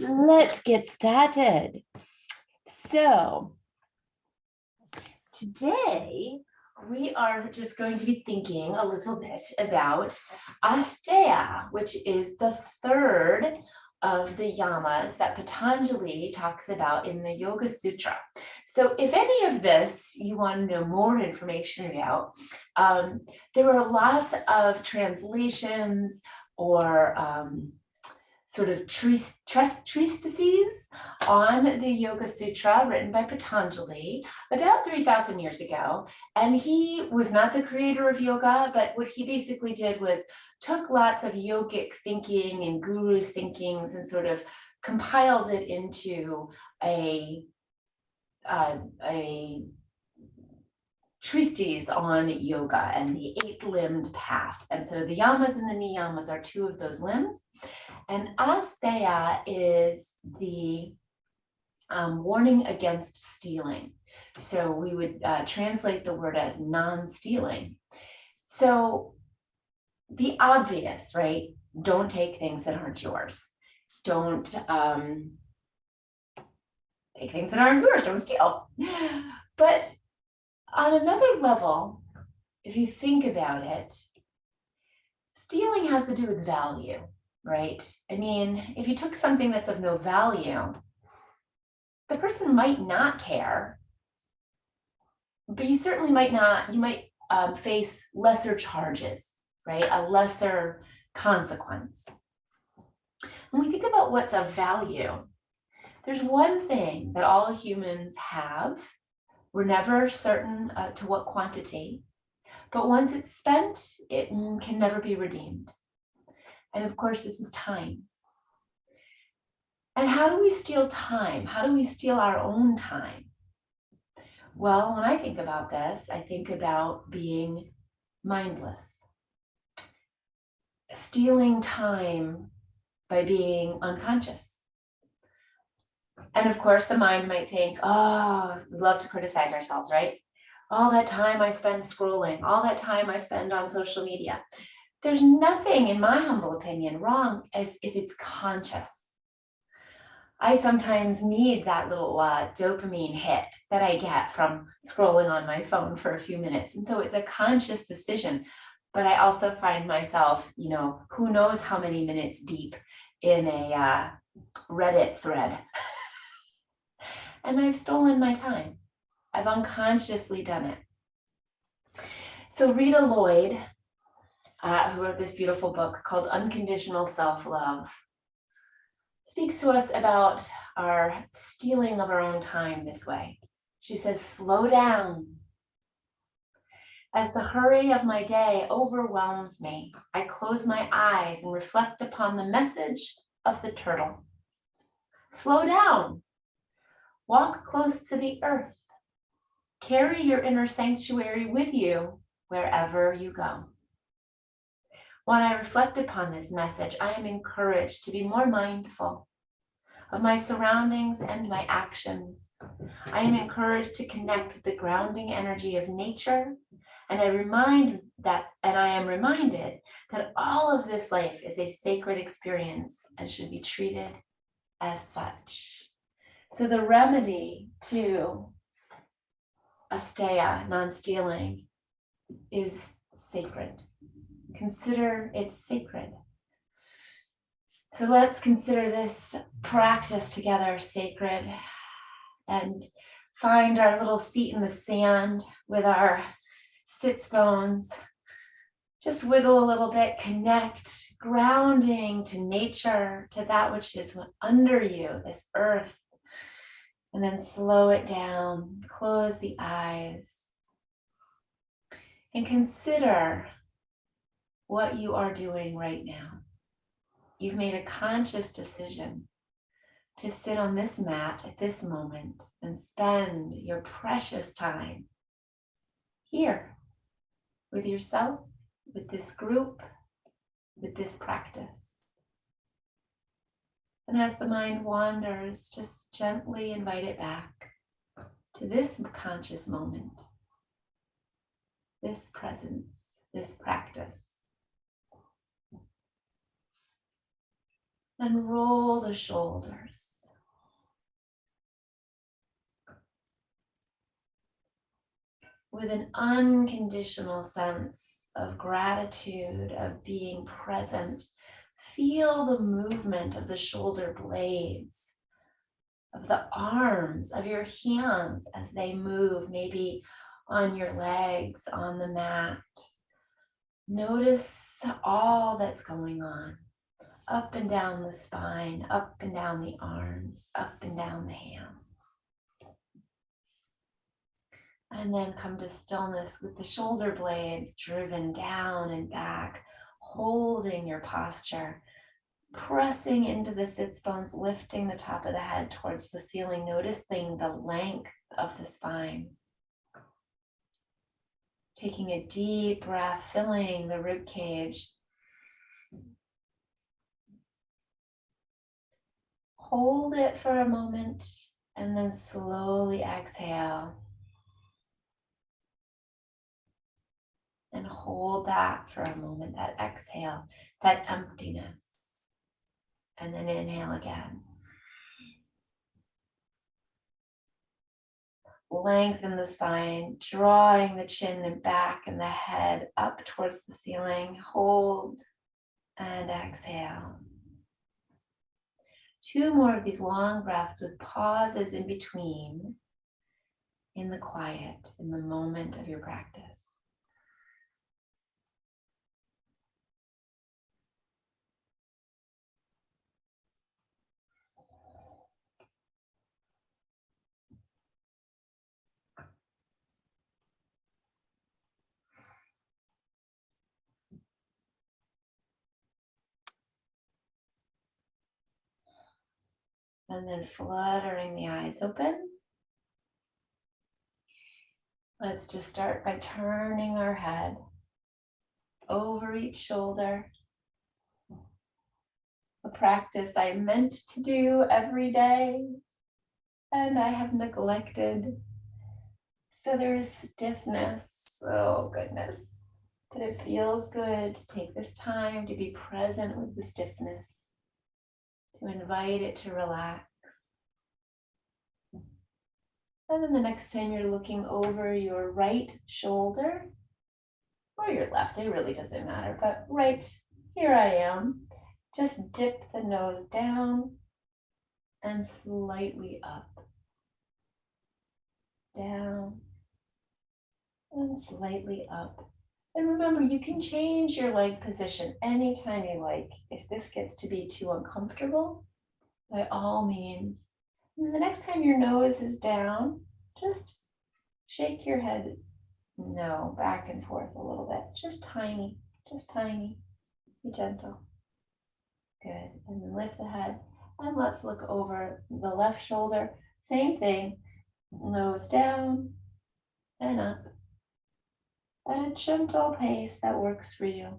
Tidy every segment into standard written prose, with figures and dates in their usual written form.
let's get started. So today we are just going to be thinking a little bit about Asteya, which is the third of the yamas that Patanjali talks about in the Yoga Sutra. So if any of this you want to know more information about, there are lots of translations or sort of treatises on the Yoga Sutra written by Patanjali about 3,000 years ago. And he was not the creator of yoga, but what he basically did was took lots of yogic thinking and gurus' thinkings and sort of compiled it into a treatise on yoga and the 8-limbed path. And so the yamas and the niyamas are two of those limbs. And Asteya is the warning against stealing. So we would translate the word as non-stealing. So the obvious, right? Don't take things that aren't yours. Don't take things that aren't yours. Don't steal. But on another level, if you think about it, stealing has to do with value. Right? I mean, if you took something that's of no value, the person might not care, but you certainly might not, you might face lesser charges, right? A lesser consequence. When we think about what's of value, there's one thing that all humans have. We're never certain to what quantity, but once it's spent, it can never be redeemed. And of course, this is time. And how do we steal time? How do we steal our own time? Well, when I think about this, I think about being mindless. Stealing time by being unconscious. And of course, the mind might think, oh, we love to criticize ourselves, right? All that time I spend scrolling, all that time I spend on social media. There's nothing, in my humble opinion, wrong as if it's conscious. I sometimes need that little dopamine hit that I get from scrolling on my phone for a few minutes. And so it's a conscious decision. But I also find myself, who knows how many minutes deep in a Reddit thread. And I've stolen my time. I've unconsciously done it. So Rita Lloyd, who wrote this beautiful book called Unconditional Self-Love, speaks to us about our stealing of our own time this way. She says, slow down. As the hurry of my day overwhelms me, I close my eyes and reflect upon the message of the turtle. Slow down. Walk close to the earth. Carry your inner sanctuary with you wherever you go. When I reflect upon this message, I am encouraged to be more mindful of my surroundings and my actions. I am encouraged to connect with the grounding energy of nature, and I am reminded that all of this life is a sacred experience and should be treated as such. So the remedy to Asteya, non-stealing, is sacred. Consider it sacred. So let's consider this practice together sacred and find our little seat in the sand with our sits bones. Just wiggle a little bit, connect, grounding to nature, to that which is under you, this earth. And then slow it down, close the eyes, and consider what you are doing right now. You've made a conscious decision to sit on this mat at this moment and spend your precious time here with yourself, with this group, with this practice. And as the mind wanders, just gently invite it back to this conscious moment, this presence, this practice. And roll the shoulders. With an unconditional sense of gratitude, of being present, feel the movement of the shoulder blades, of the arms, of your hands as they move, maybe on your legs, on the mat. Notice all that's going on, up and down the spine, up and down the arms, up and down the hands. And then come to stillness with the shoulder blades driven down and back, holding your posture, pressing into the sits bones, lifting the top of the head towards the ceiling, noticing the length of the spine. Taking a deep breath, filling the rib cage. Hold it for a moment and then slowly exhale. And hold that for a moment, that exhale, that emptiness. And then inhale again. Lengthen the spine, drawing the chin and back and the head up towards the ceiling. Hold and exhale. 2 more of these long breaths with pauses in between, in the quiet, in the moment of your practice. And then fluttering the eyes open. Let's just start by turning our head over each shoulder. A practice I meant to do every day, and I have neglected. So there is stiffness. Oh goodness. But it feels good to take this time to be present with the stiffness, to invite it to relax. And then the next time you're looking over your right shoulder, or your left, it really doesn't matter, but right, here I am. Just dip the nose down and slightly up. Down and slightly up. And remember, you can change your leg position anytime you like. If this gets to be too uncomfortable, by all means. And the next time your nose is down, just shake your head no back and forth a little bit. Just tiny, be gentle. Good. And then lift the head. And let's look over the left shoulder. Same thing. Nose down and up at a gentle pace that works for you.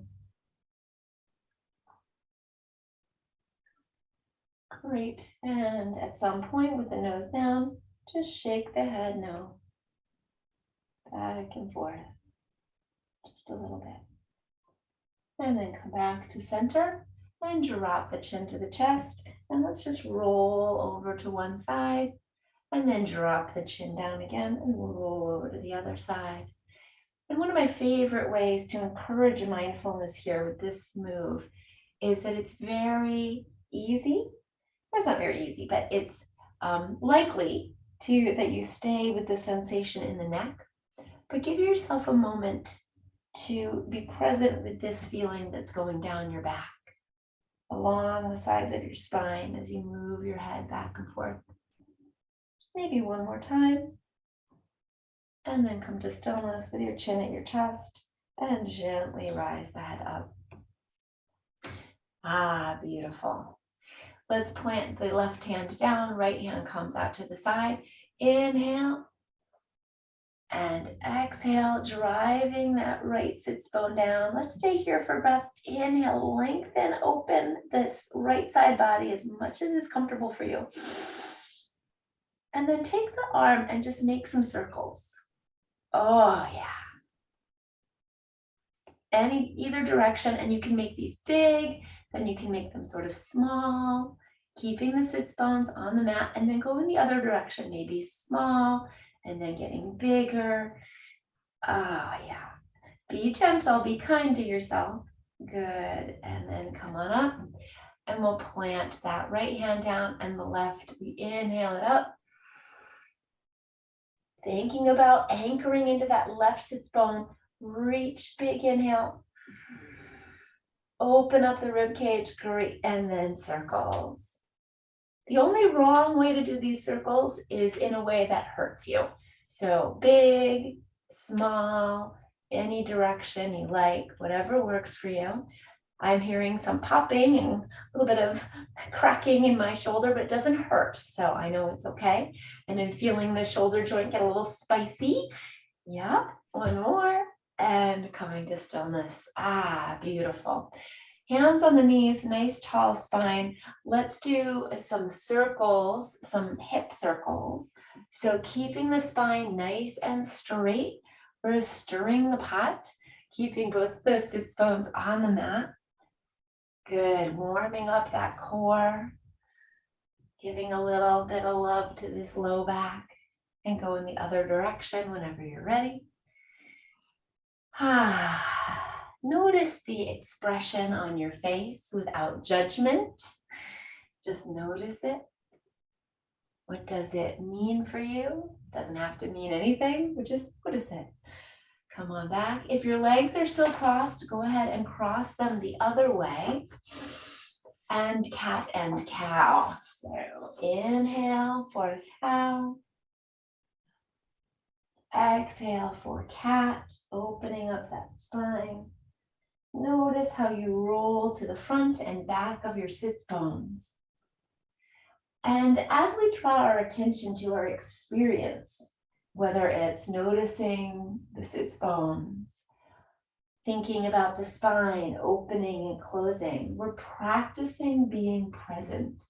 Great. And at some point with the nose down, just shake the head no. Back and forth. Just a little bit. And then come back to center and drop the chin to the chest. And let's just roll over to one side and then drop the chin down again and roll over to the other side. And one of my favorite ways to encourage mindfulness here with this move is that it's very easy. Well, it's not very easy, but it's likely that you stay with the sensation in the neck. But give yourself a moment to be present with this feeling that's going down your back, along the sides of your spine as you move your head back and forth. Maybe one more time. And then come to stillness with your chin at your chest and gently rise the head up. Ah, beautiful. Let's plant the left hand down, right hand comes out to the side. Inhale and exhale, driving that right sits bone down. Let's stay here for breath. Inhale, lengthen, open this right side body as much as is comfortable for you. And then take the arm and just make some circles. Oh yeah. Either direction, and you can make these big, Then you can make them sort of small, keeping the sits bones on the mat, and then go in the other direction, maybe small and then getting bigger. Oh, yeah. Be gentle, be kind to yourself. Good. And then come on up and we'll plant that right hand down and the left. We inhale it up. Thinking about anchoring into that left sits bone. Reach, big inhale. Open up the rib cage, great, and then circles. The only wrong way to do these circles is in a way that hurts you. So big, small, any direction you like, whatever works for you. I'm hearing some popping and a little bit of cracking in my shoulder, but it doesn't hurt. So I know it's okay. And I'm feeling the shoulder joint get a little spicy. Yep, one more. And coming to stillness. Ah, beautiful. Hands on the knees, nice tall spine. Let's do some circles, some hip circles. So keeping the spine nice and straight. We're stirring the pot, keeping both the sits bones on the mat. Good, warming up that core. Giving a little bit of love to this low back and go in the other direction whenever you're ready. Notice the expression on your face without judgment. Just notice it. What does it mean for you? Doesn't have to mean anything, but just what is it? Come on back. If your legs are still crossed, go ahead and cross them the other way. And cat and cow. So inhale for cow. Exhale for cat, opening up that spine. Notice how you roll to the front and back of your sits bones. And as we draw our attention to our experience, whether it's noticing the sits bones, thinking about the spine opening and closing, we're practicing being present.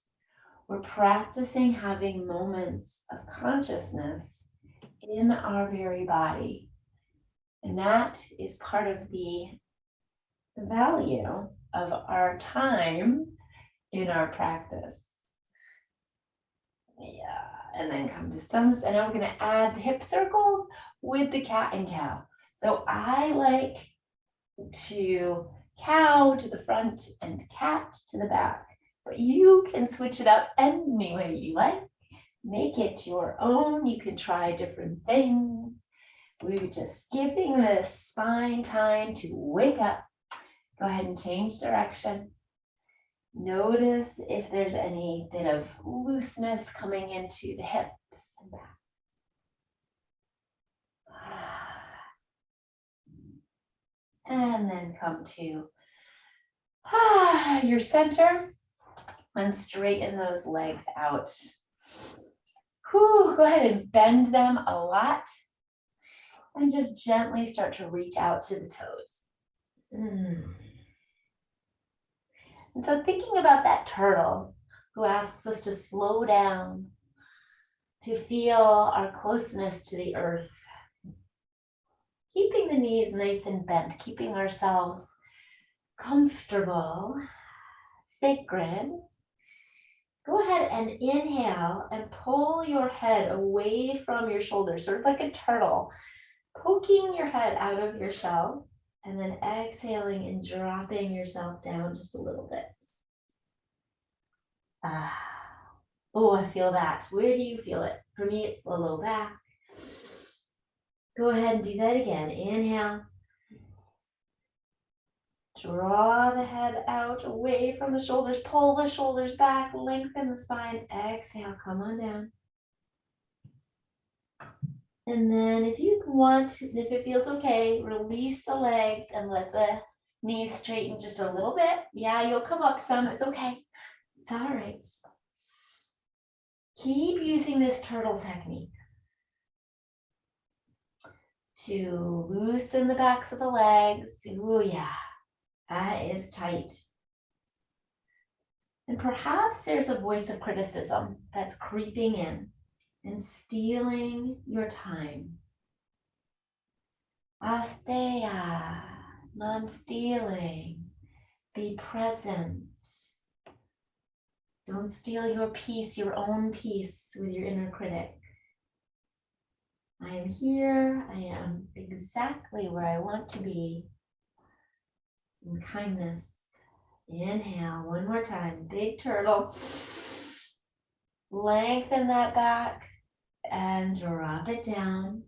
We're practicing having moments of consciousness in our very body. And that is part of the value of our time in our practice. Yeah, and then come to stillness. And now we're going to add the hip circles with the cat and cow. So I like to cow to the front and cat to the back, but you can switch it up any way you like. Make it your own. You can try different things. We're just giving the spine time to wake up. Go ahead and change direction. Notice if there's any bit of looseness coming into the hips and back. And then come to your center and straighten those legs out. Go ahead and bend them a lot and just gently start to reach out to the toes. And so thinking about that turtle who asks us to slow down, to feel our closeness to the earth, keeping the knees nice and bent, keeping ourselves comfortable, sacred. Go ahead and inhale and pull your head away from your shoulders, sort of like a turtle, poking your head out of your shell, and then exhaling and dropping yourself down just a little bit. Oh, I feel that. Where do you feel it? For me, it's the low back. Go ahead and do that again. Inhale. Draw the head out away from the shoulders. Pull the shoulders back. Lengthen the spine. Exhale. Come on down. And then if you want, if it feels okay, release the legs and let the knees straighten just a little bit. Yeah, you'll come up some. It's okay. It's all right. Keep using this turtle technique to loosen the backs of the legs. Ooh, yeah, that is tight. And perhaps there's a voice of criticism that's creeping in and stealing your time. Asteya, non-stealing, be present. Don't steal your peace, your own peace with your inner critic. I am here. I am exactly where I want to be. In kindness. Inhale, one more time. Big turtle. Lengthen that back and drop it down.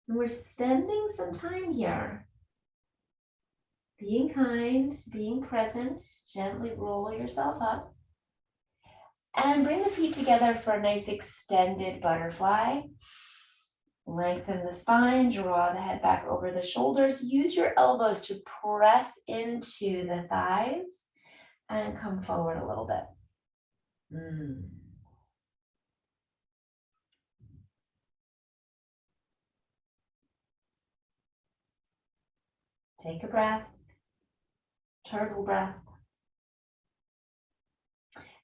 And we're spending some time here. Being kind, being present. Gently roll yourself up. And bring the feet together for a nice extended butterfly. Lengthen the spine, draw the head back over the shoulders. Use your elbows to press into the thighs and come forward a little bit. Take a breath, turtle breath.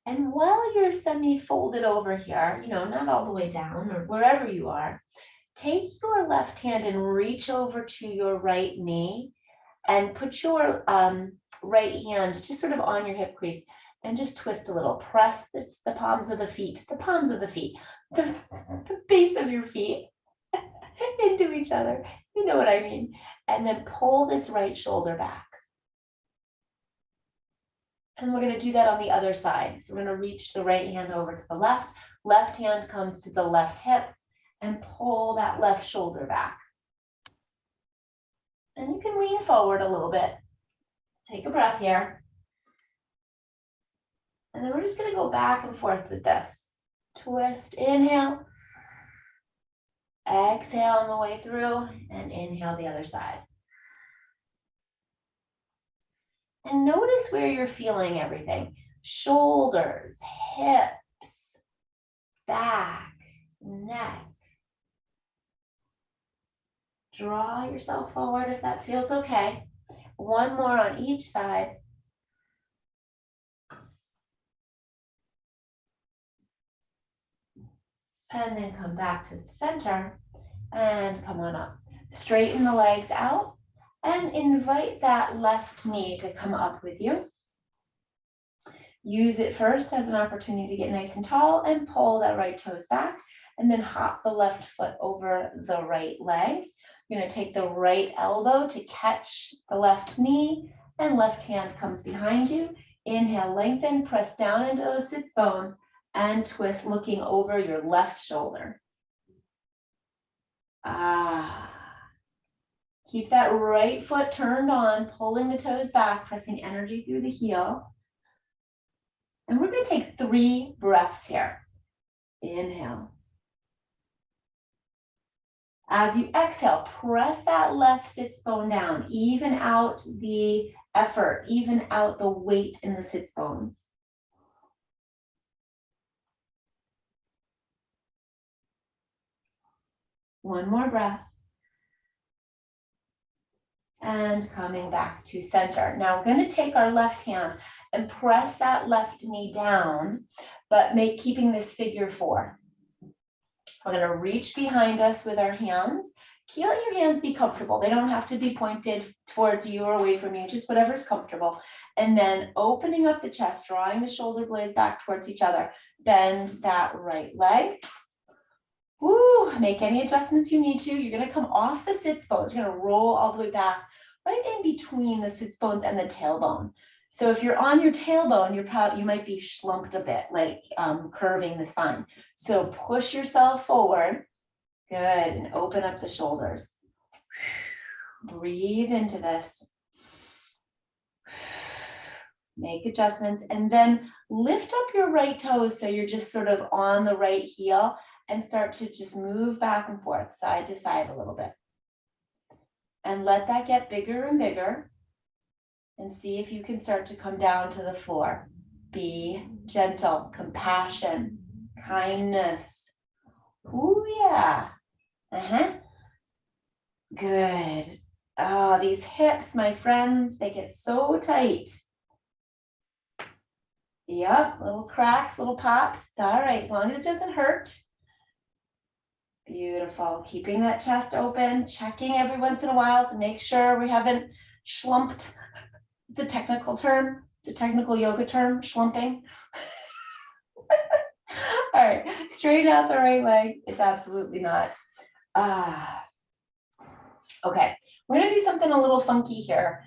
And while you're semi-folded over here, not all the way down or wherever you are, take your left hand and reach over to your right knee and put your right hand just sort of on your hip crease and just twist a little. Press the palms of the feet, the base of your feet into each other. You know what I mean? And then pull this right shoulder back. And we're going to do that on the other side. So we're going to reach the right hand over to the left hand comes to the left hip, and pull that left shoulder back. And you can lean forward a little bit. Take a breath here. And then we're just going to go back and forth with this. Twist, inhale. Exhale on the way through, and inhale the other side. And notice where you're feeling everything. Shoulders, hips, back, neck. Draw yourself forward if that feels okay. One more on each side. And then come back to the center and come on up. Straighten the legs out. And invite that left knee to come up with you. Use it first as an opportunity to get nice and tall and pull that right toes back. And then hop the left foot over the right leg. You're going to take the right elbow to catch the left knee, and left hand comes behind you. Inhale, lengthen, press down into those sits bones, and twist looking over your left shoulder. Keep that right foot turned on, pulling the toes back, pressing energy through the heel. And we're going to take 3 breaths here. Inhale. As you exhale, press that left sits bone down. Even out the effort, even out the weight in the sits bones. One more breath. And coming back to center. Now we're going to take our left hand and press that left knee down, but keeping this figure 4. We're going to reach behind us with our hands. Let your hands be comfortable. They don't have to be pointed towards you or away from you, just whatever's comfortable. And then opening up the chest, drawing the shoulder blades back towards each other. Bend that right leg. Woo, make any adjustments you need to. You're going to come off the sits bones. You're going to roll all the way back, right in between the sits bones and the tailbone. So if you're on your tailbone, you might be slumped a bit, like curving the spine. So push yourself forward. Good, and open up the shoulders. Breathe into this. Make adjustments, and then lift up your right toes so you're just sort of on the right heel, and start to just move back and forth, side to side a little bit. And let that get bigger and bigger. And see if you can start to come down to the floor. Be gentle, compassion, kindness. Ooh, yeah. Good. Oh, these hips, my friends, they get so tight. Yep, little cracks, little pops. It's all right, as long as it doesn't hurt. Beautiful. Keeping that chest open, checking every once in a while to make sure we haven't slumped. It's a technical term. It's a technical yoga term, schlumping. All right, straighten out the right leg. It's absolutely not. Okay, we're gonna do something a little funky here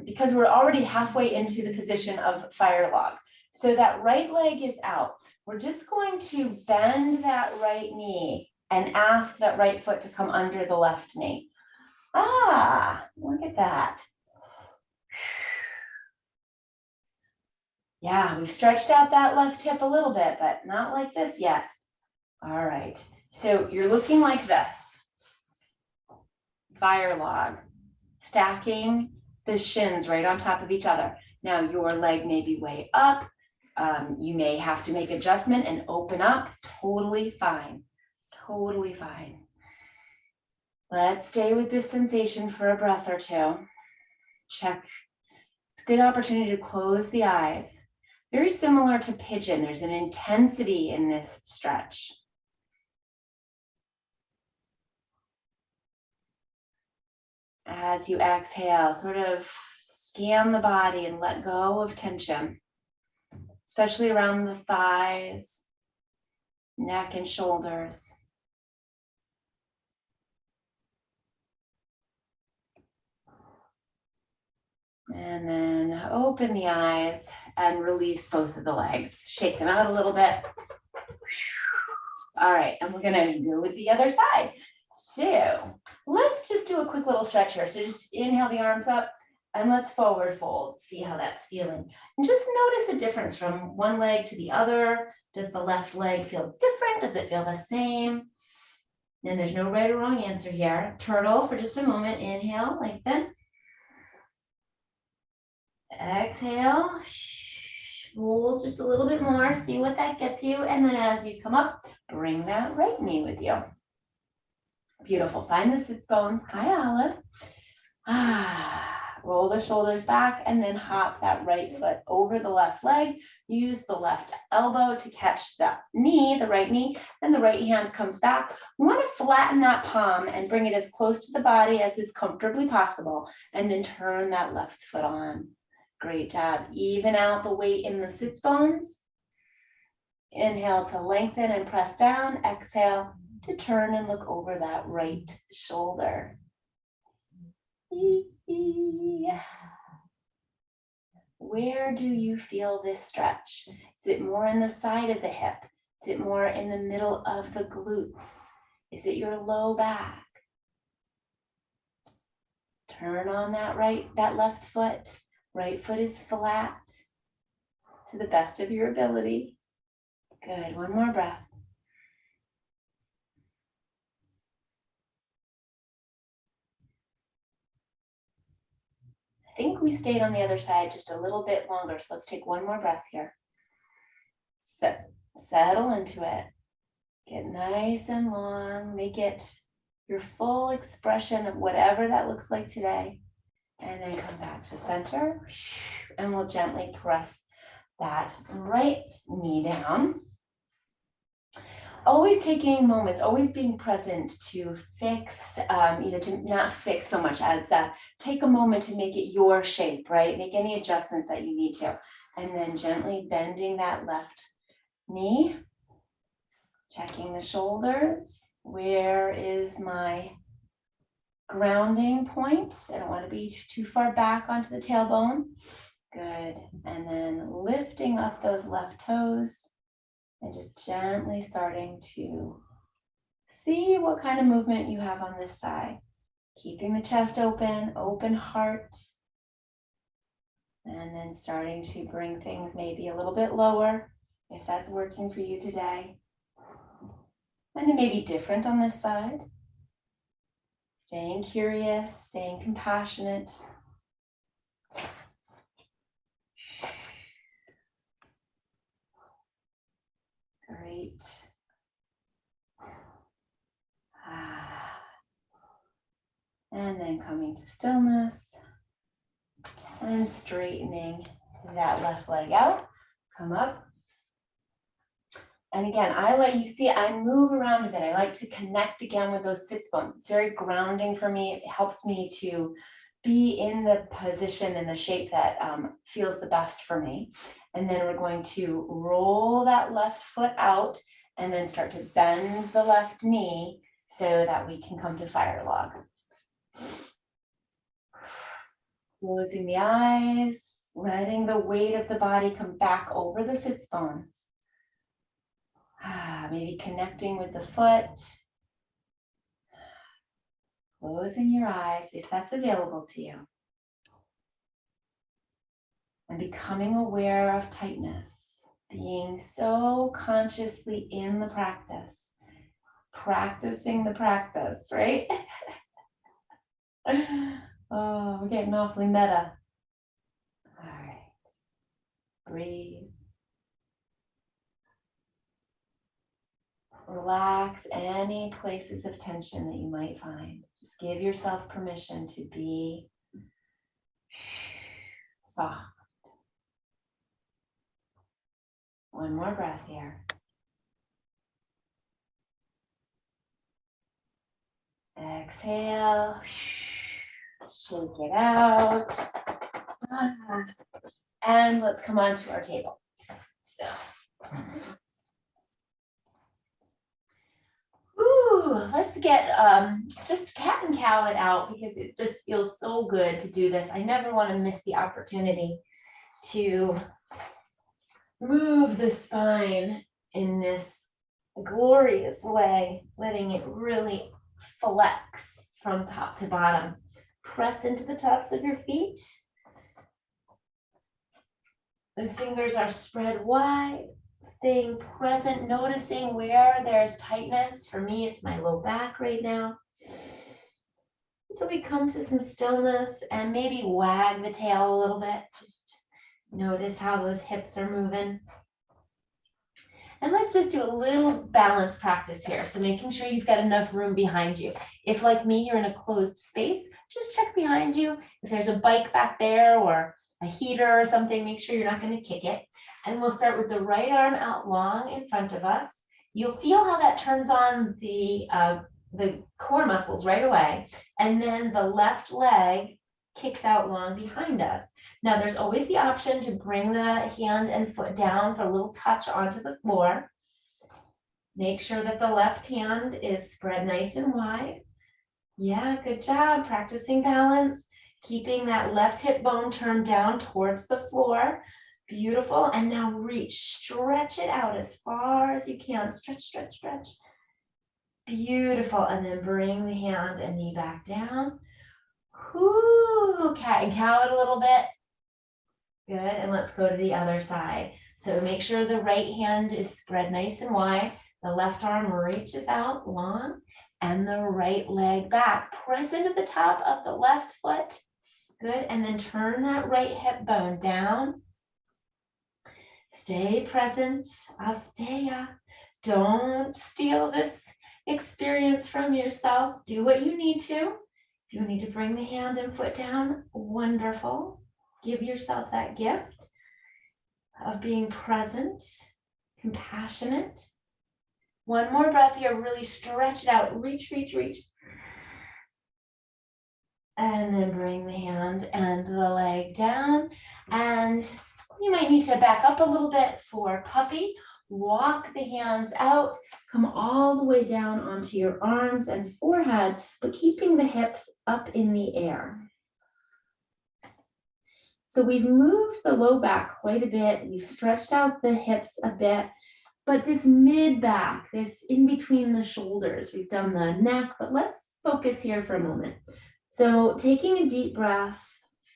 because we're already halfway into the position of fire log. So that right leg is out. We're just going to bend that right knee and ask that right foot to come under the left knee. Look at that. Yeah, we've stretched out that left hip a little bit, but not like this yet. All right, so you're looking like this. Fire log, stacking the shins right on top of each other. Now your leg may be way up. You may have to make adjustment and open up. Totally fine. Totally fine. Let's stay with this sensation for a breath or two. Check. It's a good opportunity to close the eyes. Very similar to pigeon. There's an intensity in this stretch. As you exhale, sort of scan the body and let go of tension, especially around the thighs, neck, and shoulders. And then open the eyes and release both of the legs. Shake them out a little bit. All right, and we're gonna go with the other side. So let's just do a quick little stretch here. So just inhale the arms up and let's forward fold. See how that's feeling. And just notice a difference from one leg to the other. Does the left leg feel different? Does it feel the same? And there's no right or wrong answer here. Turtle for just a moment. Inhale, lengthen. Exhale. Fold just a little bit more. See what that gets you. And then as you come up, bring that right knee with you. Beautiful. Find the sits bones. Hi, Olive. Roll the shoulders back and then hop that right foot over the left leg. Use the left elbow to catch the knee, the right knee, and the right hand comes back. We want to flatten that palm and bring it as close to the body as is comfortably possible, and then turn that left foot on. Great job. Even out the weight in the sits bones. Inhale to lengthen and press down. Exhale to turn and look over that right shoulder. Where do you feel this stretch? Is it more in the side of the hip? Is it more in the middle of the glutes? Is it your low back? Turn on that left foot. Right foot is flat to the best of your ability. Good, one more breath. I think we stayed on the other side just a little bit longer, so let's take one more breath here. Settle into it. Get nice and long. Make it your full expression of whatever that looks like today. And then come back to center. And we'll gently press that right knee down. Always taking moments, always being present to fix, to not fix so much as take a moment to make it your shape, right? Make any adjustments that you need to. And then gently bending that left knee, checking the shoulders. Where is my grounding point? I don't want to be too far back onto the tailbone. Good. And then lifting up those left toes. And just gently starting to see what kind of movement you have on this side. Keeping the chest open, open heart. And then starting to bring things maybe a little bit lower, if that's working for you today. And it may be different on this side. Staying curious, staying compassionate. Great. And then coming to stillness and straightening that left leg out. Come up. And again, I let you see, I move around a bit. I like to connect again with those sits bones. It's very grounding for me. It helps me to be in the position and the shape that feels the best for me. And then we're going to roll that left foot out and then start to bend the left knee so that we can come to fire log. Closing the eyes, letting the weight of the body come back over the sits bones. Maybe connecting with the foot. Closing your eyes if that's available to you. And becoming aware of tightness. Being so consciously in the practice. Practicing the practice, right? Oh, we're getting awfully meta. All right. Breathe. Relax any places of tension that you might find. Just give yourself permission to be soft. One more breath here. Exhale. Shake it out. And let's come onto our table. So. Let's get just cat and cow it out because it just feels so good to do this. I never want to miss the opportunity to move the spine in this glorious way, letting it really flex from top to bottom. Press into the tops of your feet. The fingers are spread wide. Staying present, noticing where there's tightness. For me, it's my low back right now. So we come to some stillness and maybe wag the tail a little bit. Just notice how those hips are moving. And let's just do a little balance practice here. So making sure you've got enough room behind you. If like me, you're in a closed space, just check behind you. If there's a bike back there or a heater or something, make sure you're not going to kick it. And we'll start with the right arm out long in front of us. You'll feel how that turns on the core muscles right away. And then the left leg kicks out long behind us. Now there's always the option to bring the hand and foot down for a little touch onto the floor. Make sure that the left hand is spread nice and wide. Yeah, good job. Practicing balance. Keeping that left hip bone turned down towards the floor. Beautiful. And now reach, stretch it out as far as you can. Stretch, stretch, stretch. Beautiful. And then bring the hand and knee back down. Ooh, cat and cow it a little bit. Good. And let's go to the other side. So make sure the right hand is spread nice and wide. The left arm reaches out long and the right leg back. Press into the top of the left foot. Good. And then turn that right hip bone down. Stay present. Asteya. Don't steal this experience from yourself. Do what you need to. If you need to bring the hand and foot down, wonderful. Give yourself that gift of being present, compassionate. One more breath here. Really stretch it out. Reach, reach, reach. And then bring the hand and the leg down. And you might need to back up a little bit for puppy. Walk the hands out. Come all the way down onto your arms and forehead, but keeping the hips up in the air. So we've moved the low back quite a bit. We've stretched out the hips a bit. But this mid back, this in between the shoulders, we've done the neck, but let's focus here for a moment. So taking a deep breath,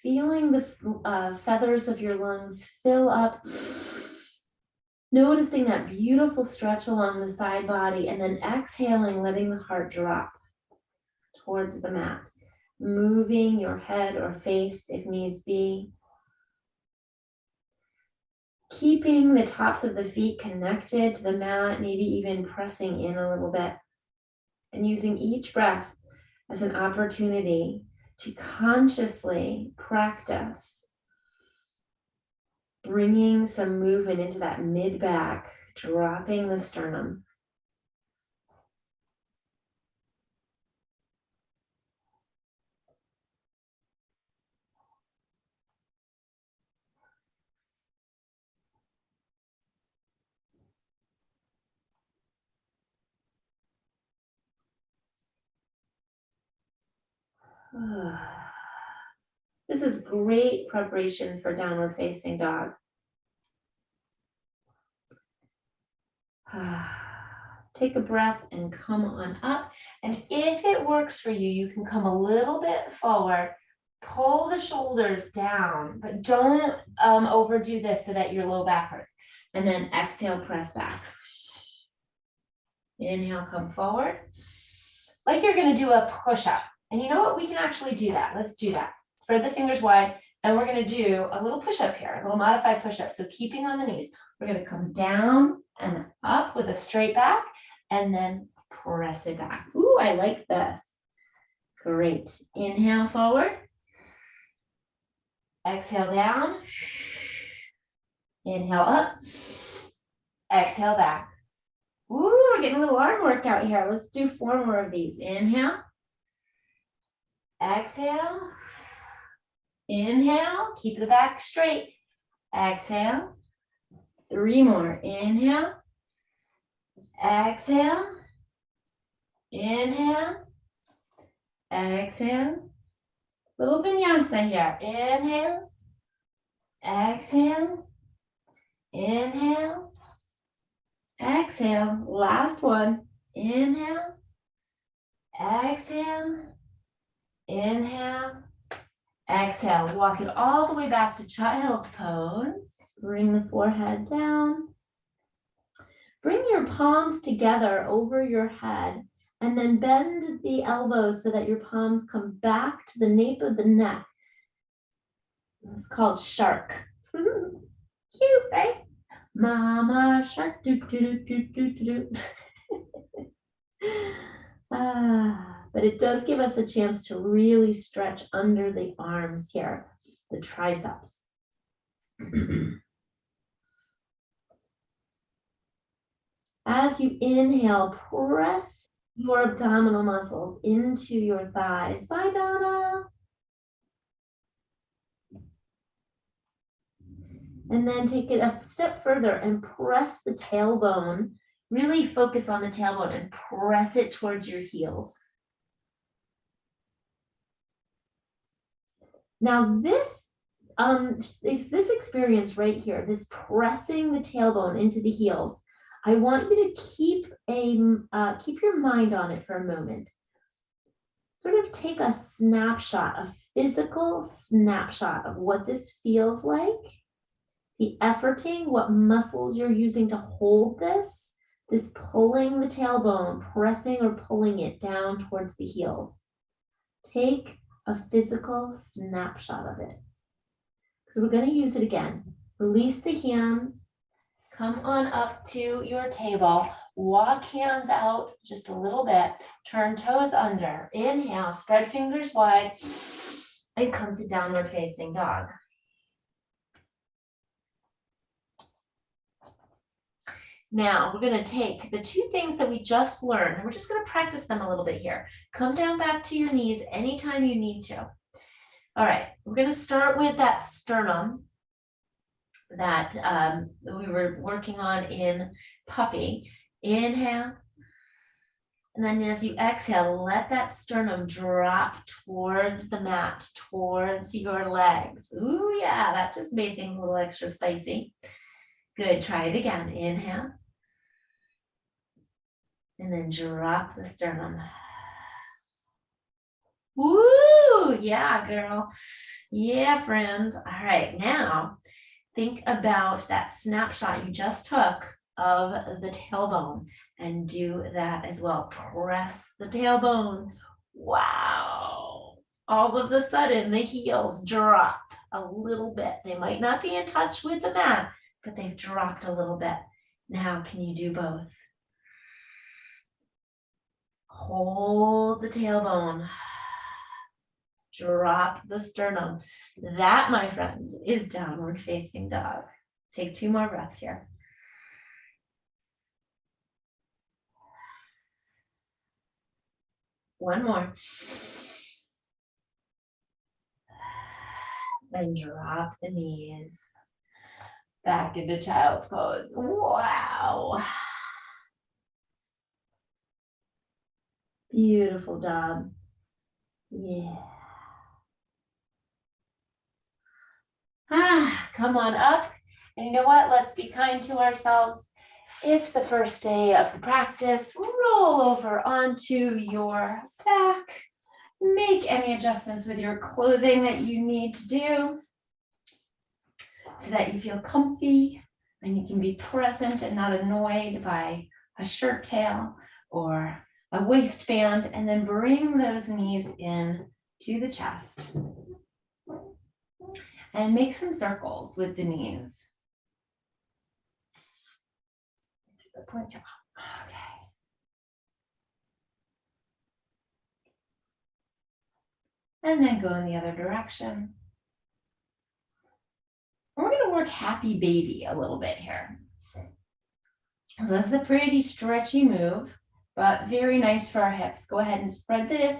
feeling the feathers of your lungs fill up, noticing that beautiful stretch along the side body, and then exhaling, letting the heart drop towards the mat. Moving your head or face if needs be. Keeping the tops of the feet connected to the mat, maybe even pressing in a little bit. And using each breath as an opportunity to consciously practice bringing some movement into that mid back, dropping the sternum. This is great preparation for downward facing dog. Take a breath and come on up. And if it works for you, you can come a little bit forward, pull the shoulders down, but don't overdo this so that your low back hurts. And then exhale, press back. Inhale, come forward. Like you're gonna do a push-up. And you know what, we can actually do that. Let's do that. Spread the fingers wide, and we're gonna do a little push-up here, a little modified push-up. So keeping on the knees, we're gonna come down and up with a straight back, and then press it back. Ooh, I like this. Great. Inhale forward. Exhale down. Inhale up. Exhale back. Ooh, we're getting a little arm workout here. Let's do 4 more of these. Inhale. Exhale. Inhale. Keep the back straight. Exhale. 3 more. Inhale. Exhale. Inhale. Exhale. Little vinyasa here. Inhale. Exhale. Inhale. Exhale. Last one. Inhale. Exhale. Inhale. Exhale. Walk it all the way back to child's pose. Bring the forehead down. Bring your palms together over your head, and then bend the elbows so that your palms come back to the nape of the neck. It's called shark. Cute, right? Mama shark. Do, do, do, do, do, do. But it does give us a chance to really stretch under the arms here, the triceps. As you inhale, press your abdominal muscles into your thighs. Bye, Donna. And then take it a step further and press the tailbone. Really focus on the tailbone and press it towards your heels. Now this experience right here, this pressing the tailbone into the heels, I want you to keep your mind on it for a moment. Sort of take a snapshot, a physical snapshot of what this feels like, the efforting, what muscles you're using to hold this pulling the tailbone, pressing or pulling it down towards the heels. Take a physical snapshot of it. So we're going to use it again. Release the hands. Come on up to your table. Walk hands out just a little bit. Turn toes under. Inhale, spread fingers wide, and come to downward facing dog. Now we're going to take the 2 things that we just learned, and we're just going to practice them a little bit here. Come down back to your knees anytime you need to. All right, we're going to start with that sternum that we were working on in puppy. Inhale. And then as you exhale, let that sternum drop towards the mat, towards your legs. Ooh, yeah, that just made things a little extra spicy. Good, try it again. Inhale. And then drop the sternum. Woo, yeah, girl. Yeah, friend. All right, now think about that snapshot you just took of the tailbone and do that as well. Press the tailbone. Wow. All of a sudden, the heels drop a little bit. They might not be in touch with the mat, but they've dropped a little bit. Now, can you do both? Hold the tailbone. Drop the sternum. That, my friend, is downward facing dog. Take 2 more breaths here. One more. Then drop the knees. Back into child's pose. Wow. Beautiful job. Yeah. Come on up. And you know what? Let's be kind to ourselves. It's the first day of the practice. Roll over onto your back. Make any adjustments with your clothing that you need to do so that you feel comfy and you can be present and not annoyed by a shirt tail or a waistband. And then bring those knees in to the chest and make some circles with the knees. Okay. And then go in the other direction. We're going to work happy baby a little bit here. So this is a pretty stretchy move, but very nice for our hips. Go ahead and spread the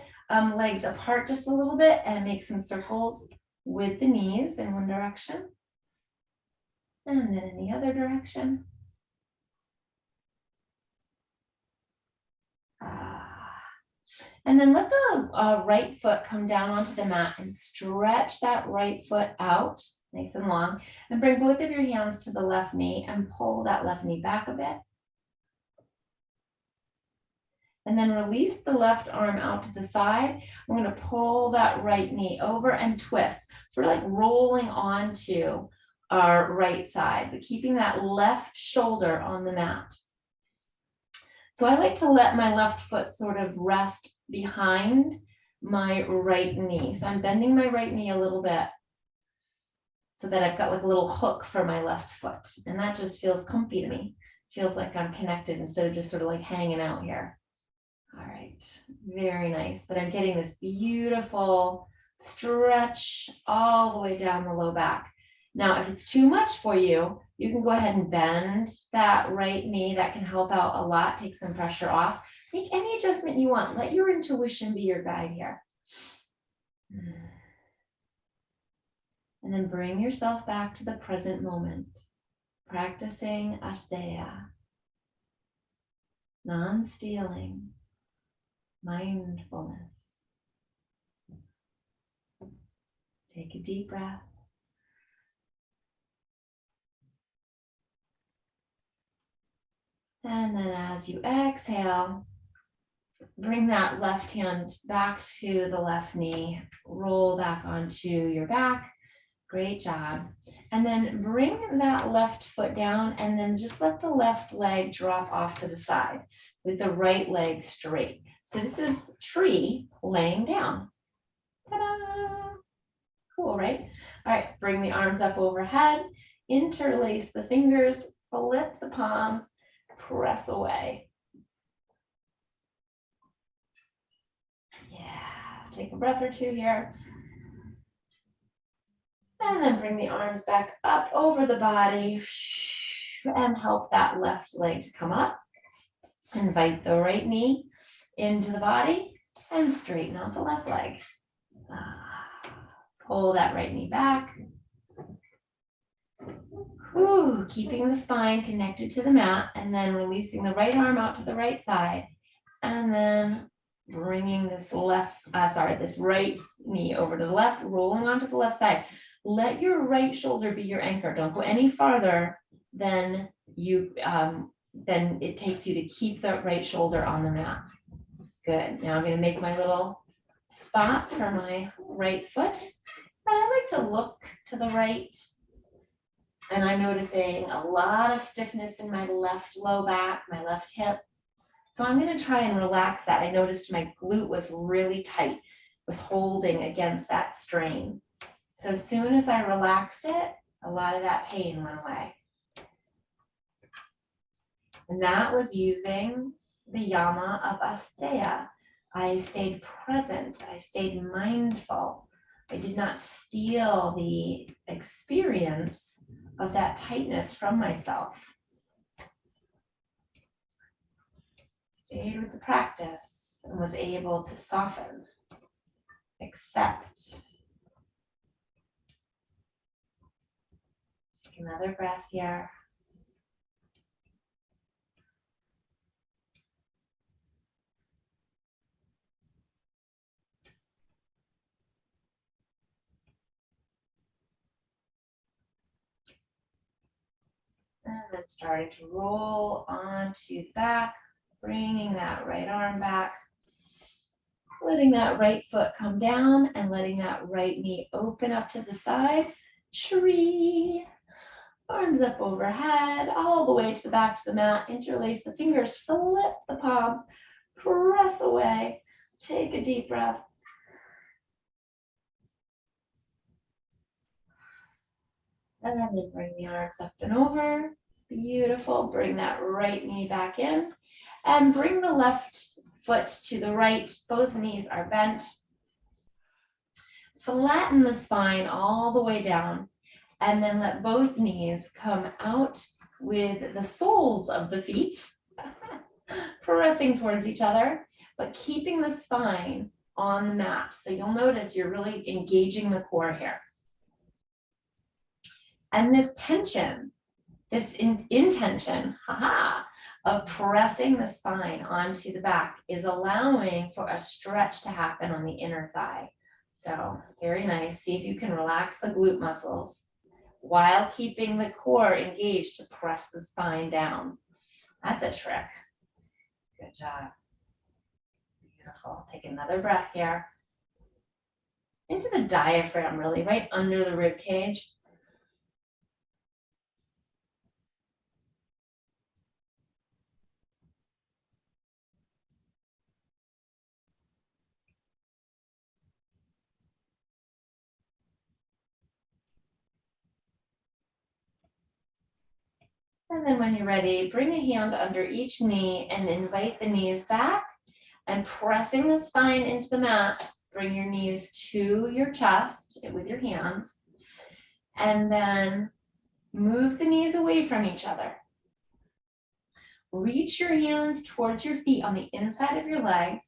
legs apart just a little bit and make some circles with the knees in one direction. And then in the other direction. And then let the right foot come down onto the mat and stretch that right foot out nice and long, and bring both of your hands to the left knee and pull that left knee back a bit. And then release the left arm out to the side. We're going to pull that right knee over and twist, sort of like rolling onto our right side, but keeping that left shoulder on the mat. So I like to let my left foot sort of rest behind my right knee. So I'm bending my right knee a little bit so that I've got like a little hook for my left foot. And that just feels comfy to me. Feels like I'm connected instead of just sort of like hanging out here. All right, very nice. But I'm getting this beautiful stretch all the way down the low back. Now, if it's too much for you, you can go ahead and bend that right knee. That can help out a lot, take some pressure off. Make any adjustment you want. Let your intuition be your guide here. And then bring yourself back to the present moment, practicing Asteya, non-stealing, mindfulness. Take a deep breath. And then as you exhale, bring that left hand back to the left knee, roll back onto your back. Great job. And then bring that left foot down and then just let the left leg drop off to the side with the right leg straight. So this is tree laying down. Ta-da! Cool, right? All right, bring the arms up overhead, interlace the fingers, flip the palms, press away. Yeah, take a breath or two here. And then bring the arms back up over the body and help that left leg to come up. Invite the right knee into the body and straighten out the left leg. Pull that right knee back. Keeping the spine connected to the mat and then releasing the right arm out to the right side. And then bringing this this right knee over to the left, rolling onto the left side. Let your right shoulder be your anchor. Don't go any farther than it takes you to keep the right shoulder on the mat. Good. Now I'm going to make my little spot for my right foot. And I like to look to the right. And I'm noticing a lot of stiffness in my left low back, my left hip. So I'm going to try and relax that. I noticed my glute was really tight, was holding against that strain. So as soon as I relaxed it, a lot of that pain went away. And that was using the yama of Asteya. I stayed present. I stayed mindful. I did not steal the experience of that tightness from myself. Stayed with the practice and was able to soften, accept. Take another breath here. then starting to roll onto the back, bringing that right arm back, letting that right foot come down and letting that right knee open up to the side. Tree. Arms up overhead, all the way to the back to the mat. Interlace the fingers, flip the palms, press away. Take a deep breath. And then bring the arms up and over. Beautiful. Bring that right knee back in. And bring the left foot to the right. Both knees are bent. Flatten the spine all the way down. And then let both knees come out with the soles of the feet pressing towards each other, but keeping the spine on the mat. So you'll notice you're really engaging the core here. And this tension, this intention, of pressing the spine onto the back is allowing for a stretch to happen on the inner thigh. So very nice. See if you can relax the glute muscles while keeping the core engaged to press the spine down. That's a trick. Good job. Beautiful. Take another breath here. Into the diaphragm, really, right under the rib cage. And then when you're ready, bring a hand under each knee and invite the knees back and pressing the spine into the mat. Bring your knees to your chest with your hands and then move the knees away from each other. Reach your hands towards your feet on the inside of your legs,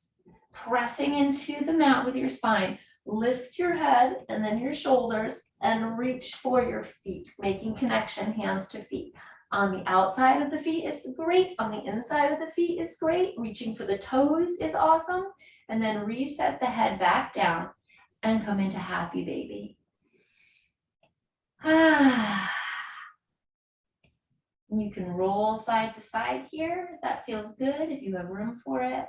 pressing into the mat with your spine. Lift your head and then your shoulders and reach for your feet, making connection hands to feet. On the outside of the feet is great. On the inside of the feet is great. Reaching for the toes is awesome. And then reset the head back down and come into happy baby. You can roll side to side here. If that feels good, if you have room for it.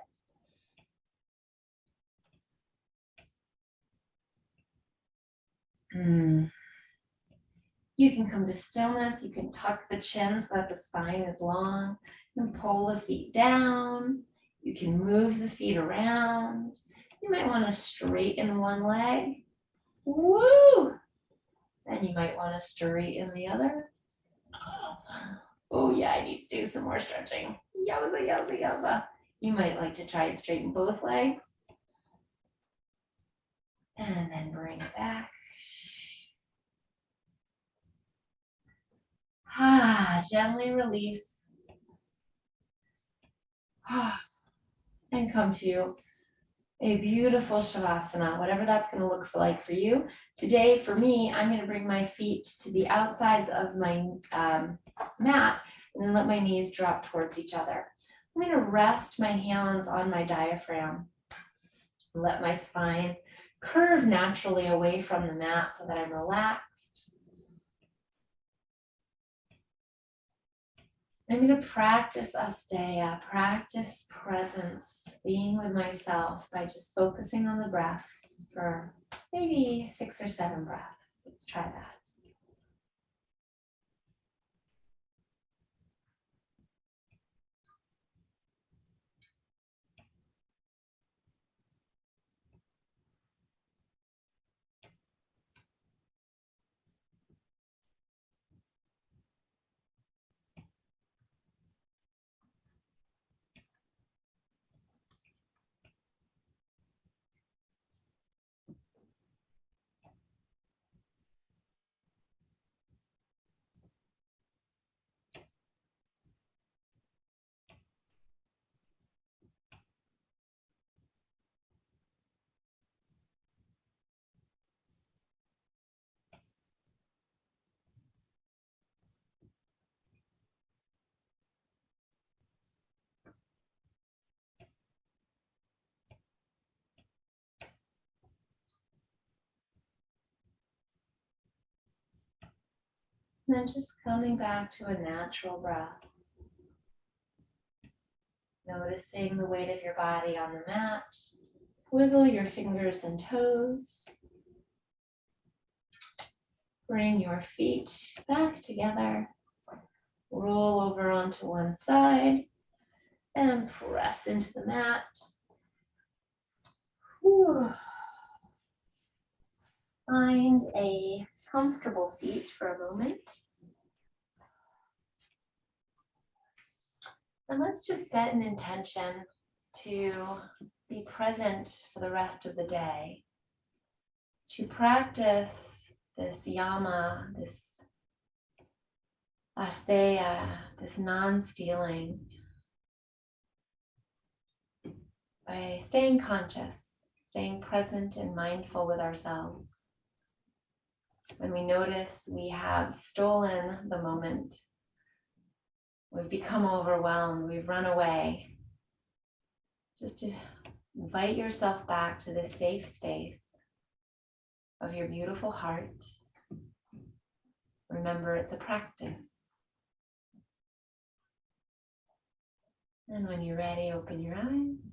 You can come to stillness. You can tuck the chin so that the spine is long. You can pull the feet down. You can move the feet around. You might want to straighten one leg. Woo! Then you might want to straighten the other. Oh yeah, I need to do some more stretching. Yowza, yowza, yowza. You might like to try and straighten both legs. And then bring it back. Gently release. And come to a beautiful Shavasana, whatever that's going to look like for you. Today, for me, I'm going to bring my feet to the outsides of my mat and then let my knees drop towards each other. I'm going to rest my hands on my diaphragm. Let my spine curve naturally away from the mat so that I'm relaxed. I'm going to practice Asteya, practice presence, being with myself by just focusing on the breath for maybe 6 or 7 breaths. Let's try that. And then just coming back to a natural breath. Noticing the weight of your body on the mat. Wiggle your fingers and toes. Bring your feet back together. Roll over onto one side and press into the mat. Whew. Find a comfortable seat for a moment. And let's just set an intention to be present for the rest of the day, to practice this yama, this Asteya, this non-stealing, by staying conscious, staying present and mindful with ourselves. When we notice we have stolen the moment, we've become overwhelmed, we've run away, just to invite yourself back to this safe space of your beautiful heart. Remember, it's a practice. And when you're ready, open your eyes.